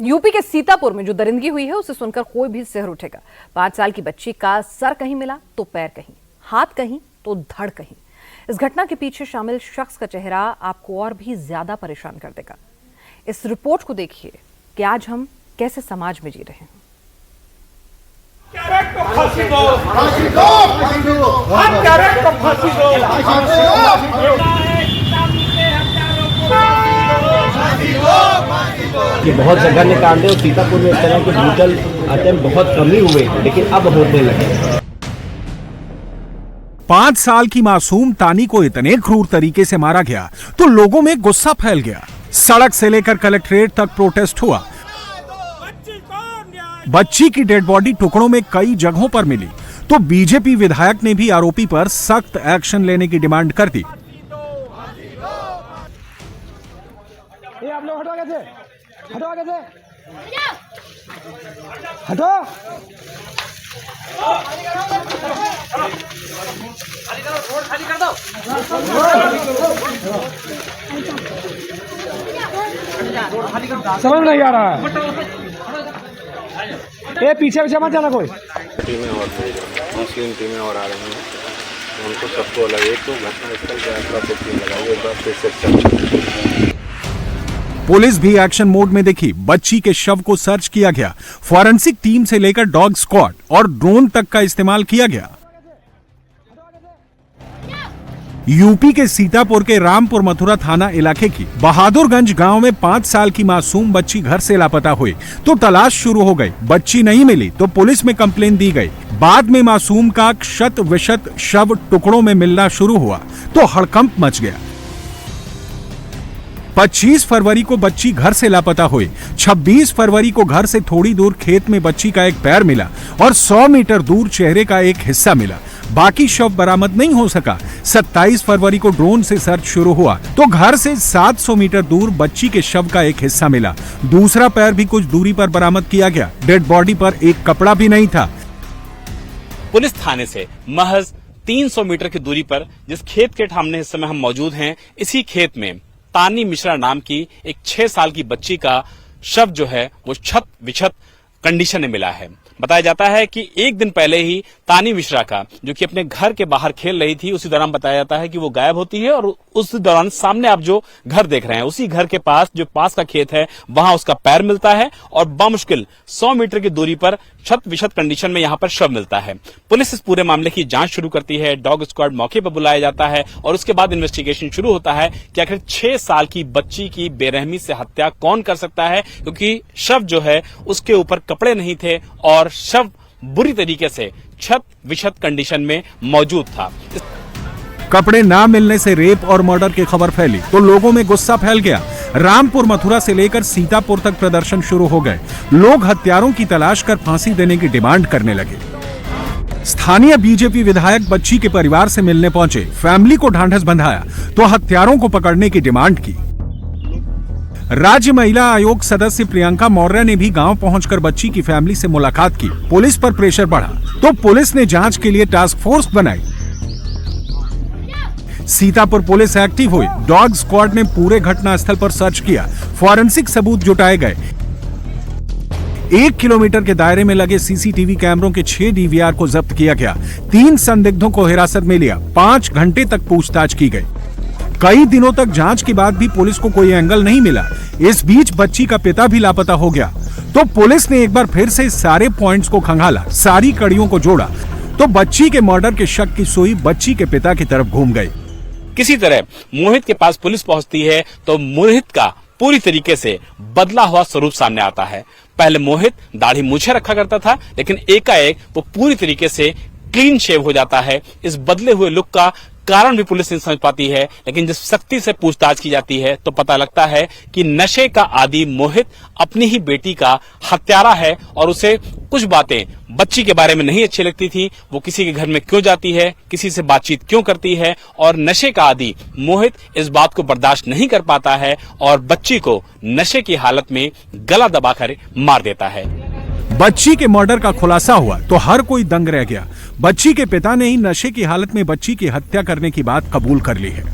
UP के सीतापुर में जो दरिंदगी हुई है उसे सुनकर कोई भी सिहर उठेगा। 5 साल की बच्ची का सर कहीं मिला तो पैर कहीं, हाथ कहीं तो धड़ कहीं। इस घटना के पीछे शामिल शख्स का चेहरा आपको और भी ज्यादा परेशान कर देगा। इस रिपोर्ट को देखिए कि आज हम कैसे समाज में जी रहे हैं। ये बहुत जघन्य कांड है और सीतापुर में इस तरह के ब्रूटल अटेम्प्ट बहुत कम ही हुए, लेकिन अब होने लगे। 5 साल की मासूम तानी को इतने क्रूर तरीके से मारा गया तो लोगों में गुस्सा फैल गया। सड़क से लेकर कलेक्ट्रेट तक प्रोटेस्ट हुआ। बच्ची की डेड बॉडी टुकड़ों में कई जगहों पर मिली तो बीजेपी विधायक ने भी आरोपी पर सख्त एक्शन लेने की डिमांड कर दी। आप लोग हटो आगे से, हटो आगे से, हटो। खाली कर दो। समझ नहीं आ रहा है। ये पीछे पीछे मत जाना कोई। टीमें और मुस्लिम टीमें और आ रही हैं, उनको सबको अलग एक तो घटनास्थल के आसपास एक टीम लगाई, एक बार फिर से पुलिस भी एक्शन मोड में दिखी। बच्ची के शव को सर्च किया गया। फॉरेंसिक टीम से लेकर डॉग स्क्वाड और ड्रोन तक का इस्तेमाल किया गया। यूपी के सीतापुर के रामपुर मथुरा थाना इलाके की बहादुरगंज गांव में 5 साल की मासूम बच्ची घर से लापता हुई तो तलाश शुरू हो गई। बच्ची नहीं मिली तो पुलिस में कंप्लेन दी गई। बाद में मासूम का शत विशत शव टुकड़ों में मिलना शुरू हुआ तो हड़कंप मच गया। 25 फरवरी को बच्ची घर से लापता हुई। 26 फरवरी को घर से थोड़ी दूर खेत में बच्ची का एक पैर मिला और 100 मीटर दूर चेहरे का एक हिस्सा मिला। बाकी शव बरामद नहीं हो सका। 27 फरवरी को ड्रोन से सर्च शुरू हुआ तो घर से 700 मीटर दूर बच्ची के शव का एक हिस्सा मिला। दूसरा पैर भी कुछ दूरी पर बरामद किया गया। डेड बॉडी पर एक कपड़ा भी नहीं था। पुलिस थाने से महज 300 मीटर की दूरी पर जिस खेत के सामने इस समय हम मौजूद हैं, इसी खेत में तानी मिश्रा नाम की एक 6 साल की बच्ची का शव जो है वो छत विछत कंडीशन में मिला है। बताया जाता है कि एक दिन पहले ही तानी मिश्रा का, जो कि अपने घर के बाहर खेल रही थी, उसी दौरान बताया जाता है कि वो गायब होती है और उस दौरान सामने आप जो घर देख रहे हैं, उसी घर के पास जो पास का खेत है, वहां उसका पैर मिलता है और बामुश्किल 100 मीटर की दूरी पर छत विछत कंडीशन में यहां पर शव मिलता है। पुलिस इस पूरे मामले की जांच शुरू करती है। डॉग स्क्वाड मौके पर बुलाया जाता है और उसके बाद इन्वेस्टिगेशन शुरू होता है कि आखिर 6 साल की बच्ची की बेरहमी से हत्या कौन कर सकता है, क्योंकि शव जो है उसके ऊपर कपड़े नहीं थे और शव बुरी तरीके से छत विछत कंडीशन में मौजूद था। कपड़े ना मिलने से रेप और मर्डर की खबर फैली तो लोगों में गुस्सा फैल गया। रामपुर मथुरा से लेकर सीतापुर तक प्रदर्शन शुरू हो गए। लोग हत्यारों की तलाश कर फांसी देने की डिमांड करने लगे। स्थानीय बीजेपी विधायक बच्ची के परिवार से मिलने पहुंचे। फैमिली को ढांढस बंधाया तो हत्यारों को पकड़ने की डिमांड की। राज्य महिला आयोग सदस्य प्रियंका मौर्य ने भी गांव पहुंचकर बच्ची की फैमिली से मुलाकात की। पुलिस पर प्रेशर बढ़ा तो पुलिस ने जांच के लिए टास्क फोर्स बनाई। सीतापुर पुलिस एक्टिव हुई। डॉग स्क्वाड ने पूरे घटनास्थल पर सर्च किया। फॉरेंसिक सबूत जुटाए गए। 1 किलोमीटर के दायरे में लगे सीसीटीवी कैमरों के 6 डीवीआर को जब्त किया गया। 3 संदिग्धों को हिरासत में लिया। 5 घंटे तक पूछताछ की गई। कई दिनों तक जांच के बाद भी पुलिस को कोई एंगल नहीं मिला। इस बीच बच्ची का पिता भी लापता हो गया तो पुलिस ने एक बार फिर से सारे पॉइंट्स को खंगाला, सारी कड़ियों को जोड़ा तो बच्ची के मर्डर के शक की सुई बच्ची के पिता की तरफ घूम गई। किसी तरह मोहित के पास पुलिस पहुंचती है तो मोहित का पूरी तरीके से बदला हुआ स्वरूप सामने आता है। पहले मोहित दाढ़ी मूछे रखा करता था, लेकिन एकाएक वो पूरी तरीके से क्लीन शेव हो जाता है। इस बदले हुए लुक का कारण भी पुलिस नहीं समझ पाती है, लेकिन जब सख्ती से पूछताछ की जाती है तो पता लगता है कि नशे का आदी मोहित अपनी ही बेटी का हत्यारा है और उसे कुछ बातें बच्ची के बारे में नहीं अच्छी लगती थी। वो किसी के घर में क्यों जाती है, किसी से बातचीत क्यों करती है, और नशे का आदी मोहित इस बात को बर्दाश्त नहीं कर पाता है और बच्ची को नशे की हालत में गला दबाकर मार देता है। बच्ची के मर्डर का खुलासा हुआ तो हर कोई दंग रह गया। बच्ची के पिता ने ही नशे की हालत में बच्ची की हत्या करने की बात कबूल कर ली है।